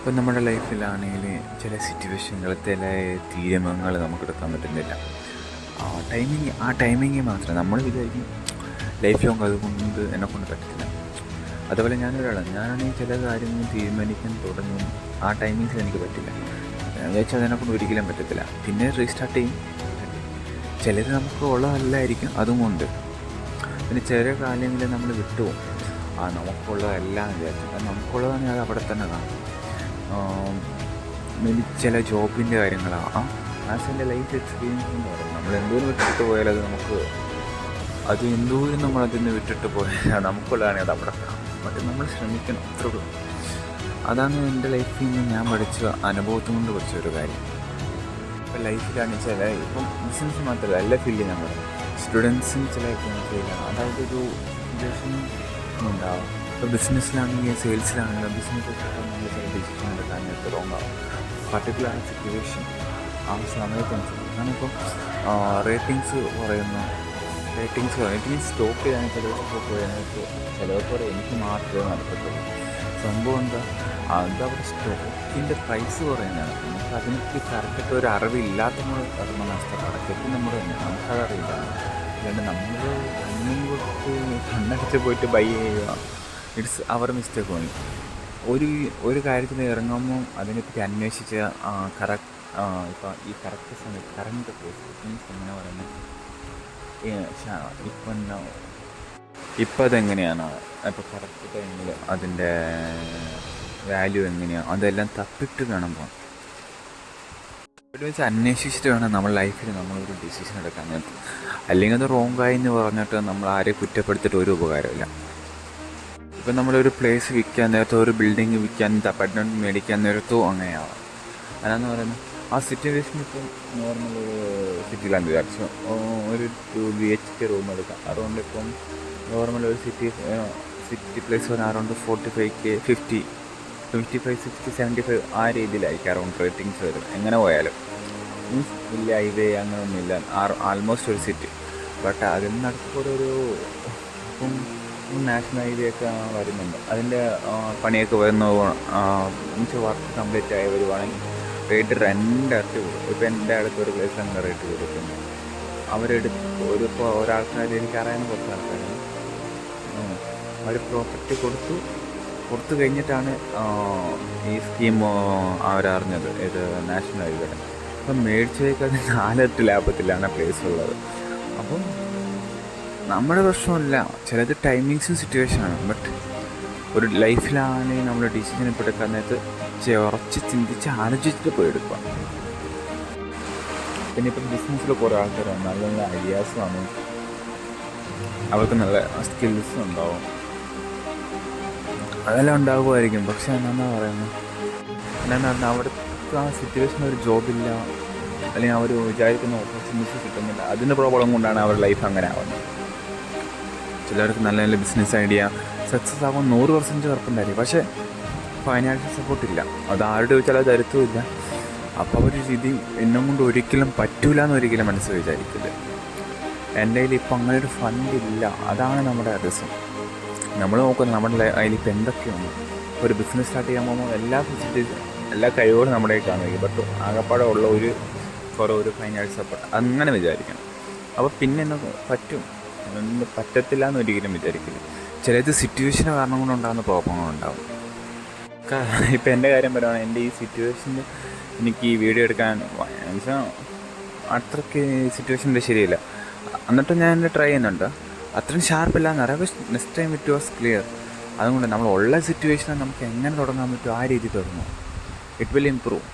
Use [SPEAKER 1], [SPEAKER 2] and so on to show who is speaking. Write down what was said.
[SPEAKER 1] ഇപ്പം നമ്മുടെ ലൈഫിലാണെങ്കിൽ ചില സിറ്റുവേഷനുകൾ ചില തീരുമാനങ്ങൾ നമുക്ക് എടുക്കാൻ പറ്റുന്നില്ല. ആ ടൈമിങ് മാത്രം നമ്മൾ വിചാരിക്കും ലൈഫ് ലോങ് അതുകൊണ്ട് എന്നെക്കൊണ്ട് പറ്റത്തില്ല. അതുപോലെ ഞാനാണെങ്കിൽ ചില കാര്യങ്ങൾ തീരുമാനിക്കാൻ തുടങ്ങും. ആ ടൈമിങ്സിൽ എനിക്ക് പറ്റില്ല. ഞാൻ വിചാരിച്ചാൽ അതിനെക്കൊണ്ട് ഒരിക്കലും പറ്റത്തില്ല. പിന്നെ റീസ്റ്റാർട്ട് ചെയ്യും. ചിലത് നമുക്ക് ഉള്ളതല്ലായിരിക്കും, അതുകൊണ്ട് പിന്നെ ചില കാര്യങ്ങളിൽ നമ്മൾ വിട്ടുപോകും. നമുക്കുള്ളതെല്ലാം വിചാരിച്ചു അത് നമുക്കുള്ളതാണെങ്കിൽ അത് അവിടെ തന്നെ കാണും. മേബി ചില ജോബിൻ്റെ കാര്യങ്ങളാണ് ആസ് എൻ്റെ ലൈഫ് എക്സ്പീരിയൻസ് എന്ന് പറയുന്നത്. നമ്മൾ എന്തോരം വിട്ടിട്ട് പോയാൽ അത് എന്തോരം നമ്മളതിൽ നിന്ന് വിട്ടിട്ട് പോയാൽ നമുക്കുള്ളതാണെങ്കിൽ അത് അവിടെ കാണും. പക്ഷേ നമ്മൾ ശ്രമിക്കണം, അത്രയുള്ളൂ. അതാണ് എൻ്റെ ലൈഫിൽ നിന്ന് ഞാൻ പഠിച്ച അനുഭവത്തിൽ കൊണ്ട് പഠിച്ച ഒരു കാര്യം. ഇപ്പം ലൈഫിലാണെങ്കിൽ ഇപ്പം ബിസിനസ് മാത്രമല്ല എല്ലാ ഫീൽഡിൽ നമ്മൾ സ്റ്റുഡൻസിന് ചില ഫീൽഡാണ്. അതായത് ഒരു സിറ്റുവേഷൻ ഉണ്ടാവും. ഇപ്പോൾ ബിസിനസ്സിലാണെങ്കിൽ സെയിൽസിലാണെങ്കിലും ബിസിനസ്സൊക്കെ നമ്മൾ ചില ഡിസിഷൻ എടുക്കാൻ റോങ് ആവും. പർട്ടിക്കുലർ സിറ്റുവേഷൻ ആ സമയത്തനുസരിച്ച് ഞാനിപ്പോൾ റേറ്റിങ്സ് സ്റ്റോപ്പ് ചെയ്യാൻ ചിലവർക്ക് പോയതിനകത്ത് ചിലവർക്ക് എനിക്ക് മാത്രമേ നടക്കത്തുള്ളൂ. സംഭവം എന്താ, അതവിടെ സ്റ്റോക്കിൻ്റെ പ്രൈസ് പറയുന്നതാണ്. നമുക്ക് അതിനൊക്കെ കറക്റ്റായിട്ട് ഒരു അറിവില്ലാത്തപ്പോൾ കടമ നഷ്ടപ്പെടത്തേക്ക് നമ്മൾ തന്നെ നമുക്കതറിയില്ല. അല്ലാണ്ട് നമ്മൾ കണ്ണും കൊടുത്ത് കണ്ണടിച്ച് പോയിട്ട് ബൈ ചെയ്യുക, ഇറ്റ്സ് അവർ മിസ്റ്റേക്ക് ഓൺലി. ഒരു കാര്യത്തിൽ ഇറങ്ങുമ്പോൾ അതിനെപ്പറ്റി അന്വേഷിച്ച് ഇപ്പം ഈ കറക്റ്റ് സമയത്ത് കറണ്ട് മീൻസ് എങ്ങനെ പറയുന്നത്, ഇപ്പം അതെങ്ങനെയാണ്, ഇപ്പോൾ കറക്റ്റ് ടൈമിൽ അതിൻ്റെ വാല്യൂ എങ്ങനെയാണ്, അതെല്ലാം തപ്പിട്ട് വേണം പോകാൻ. ഒരു വെച്ച് അന്വേഷിച്ചിട്ട് വേണം നമ്മൾ ലൈഫിൽ നമ്മളൊരു ഡിസിഷൻ എടുക്കാൻ നേരത്ത്. അല്ലെങ്കിൽ അത് റോങ്ങായി എന്ന് പറഞ്ഞിട്ട് നമ്മൾ ആരെയും കുറ്റപ്പെടുത്തിയിട്ട് ഒരു ഉപകാരമില്ല. ഇപ്പം നമ്മളൊരു പ്ലേസ് വിൽക്കാൻ നേരത്തോ ഒരു ബിൽഡിങ് വിൽക്കാൻ അപ്പാർട്ട്മെൻറ്റ് മേടിക്കാൻ നേരത്തോ അങ്ങനെയാവാം. അതാന്ന് പറയുന്നത് ആ സിറ്റുവേഷൻ. ഇപ്പം നോർമൽ സിറ്റിയിലാണെന്ന് വിചാരിച്ചു ഒരു 2 BHK റൂം എടുക്കാം. അതുകൊണ്ട് ഇപ്പം നോർമൽ ഒരു സിറ്റി പ്ലേസ് പറഞ്ഞാൽ അറൗണ്ട് 45K 50 55 60 75 ആ രീതിയിലായിരിക്കും അറൗണ്ട് റേറ്റിങ്സ് വരും. എങ്ങനെ പോയാലും മീൻസ് വലിയ ഹൈവേ അങ്ങനെയൊന്നുമില്ല, ആൾമോസ്റ്റ് ഒരു സിറ്റി. ബട്ട് അതിൽ നടക്കൊരു ഇപ്പം നാഷണൽ ഹൈവേ ഒക്കെ വരുന്നുണ്ട്. അതിൻ്റെ പണിയൊക്കെ വരുന്ന മീൻസ് വർക്ക് കംപ്ലീറ്റ് ആയി വരുവാണെങ്കിൽ റേറ്റ് 2 ഇരട്ടി കൂടും. ഇപ്പോൾ എൻ്റെ അടുത്തൊരു പ്ലേസ് അങ്ങനെ റേറ്റ് കൊടുക്കുന്നു. ഇപ്പോൾ ഒരാൾക്കാർ എനിക്കറിയാവുന്ന കുറച്ച് ആൾക്കാരാണ്. അവർ പ്രോപ്പർട്ടി കൊടുത്തു കഴിഞ്ഞിട്ടാണ് ഈ സ്കീം അവരറിഞ്ഞത്, ഇത് നാഷണൽ ഹൈവേയുടെ. അപ്പം മേടിച്ചേക്കത് 4 ലാഭത്തിലാണ് പ്ലേസ് ഉള്ളത്. അപ്പം നമ്മുടെ പ്രശ്നമില്ല, ചിലത് ടൈമിങ്സും സിറ്റുവേഷനാണ്. ബട്ട് ഒരു ലൈഫിലാണെങ്കിൽ നമ്മൾ ഡിസിഷൻ ഇപ്പോൾ എടുക്കാൻ നേരത്ത് ഉറച്ച് ചിന്തിച്ച് ആലോചിച്ചിട്ട് പോയി എടുക്കുക. പിന്നെ ഇപ്പം ബിസിനസ്സിൽ കുറേ ആൾക്കാരാണ്, നല്ല നല്ല ഐഡിയാസുമാണ്, അവർക്ക് നല്ല സ്കിൽസും ഉണ്ടാവും, അതെല്ലാം ഉണ്ടാകുമായിരിക്കും. പക്ഷെ എന്നാ പറയുന്നത്, അവിടുത്തെ ആ സിറ്റുവേഷൻ ഒരു ജോബില്ല, അല്ലെങ്കിൽ അവർ വിചാരിക്കുന്ന ഓപ്പർച്യൂണിറ്റീസ് കിട്ടുന്നില്ല. അതിൻ്റെ പ്രോബ്ലം കൊണ്ടാണ് അവരുടെ ലൈഫ് അങ്ങനെ ആവുന്നത്. ചിലർക്ക് നല്ല നല്ല ബിസിനസ് ഐഡിയ സക്സസ് ആകുമ്പോൾ 100% ഉറപ്പുണ്ടായിരിക്കും. പക്ഷേ ഫൈനാൻഷ്യൽ സപ്പോർട്ടില്ല, അത് ആരുടെ ചോദിച്ചാൽ അത് തരത്തുമില്ല. അപ്പോൾ അവർ രീതി എന്നെ കൊണ്ട് ഒരിക്കലും പറ്റൂല എന്നൊരിക്കലും മനസ്സിൽ വിചാരിക്കില്ല. എൻ്റെ കയ്യിൽ ഇപ്പം അങ്ങനെ ഒരു ഫണ്ടില്ല. അതാണ് നമ്മുടെ രസം. നമ്മൾ നോക്കുന്നത് നമ്മുടെ അതിലിപ്പോൾ എന്തൊക്കെയാണ്. ഒരു ബിസിനസ് സ്റ്റാർട്ട് ചെയ്യാൻ പോകുമ്പോൾ എല്ലാ ഫെസിലിറ്റീസും എല്ലാ കഴിവുകളും നമ്മുടെ കാണുമായിരിക്കും. ബട്ട് ആകപ്പാടെ ഉള്ള ഒരു ഫൈനാൻഷ്യൽ സപ്പോർട്ട് അങ്ങനെ വിചാരിക്കണം. അപ്പോൾ പിന്നെ പറ്റും, പറ്റത്തില്ല എന്ന് ഒരിക്കലും വിചാരിക്കില്ല. ചിലത് സിറ്റുവേഷന് കാരണം കൊണ്ടുണ്ടാകുന്ന പ്രോബ്ലങ്ങളുണ്ടാകും. ഇപ്പം എൻ്റെ കാര്യം പറയുകയാണെങ്കിൽ എൻ്റെ ഈ സിറ്റുവേഷനിൽ എനിക്ക് ഈ വീഡിയോ എടുക്കാൻ വെച്ചാൽ അത്രയ്ക്ക് സിറ്റുവേഷൻ്റെ ശരിയില്ല. എന്നിട്ട് ഞാൻ എൻ്റെ ട്രൈ ചെയ്യുന്നുണ്ട്. അത്രയും ഷാർപ്പില്ല എന്നറിയാം. പക്ഷേ next time it was clear. അതുകൊണ്ട് നമ്മളുള്ള സിറ്റുവേഷനെ നമുക്ക് എങ്ങനെ തുടങ്ങാൻ പറ്റുമോ ആ രീതിയിൽ തുടങ്ങും. It will improve.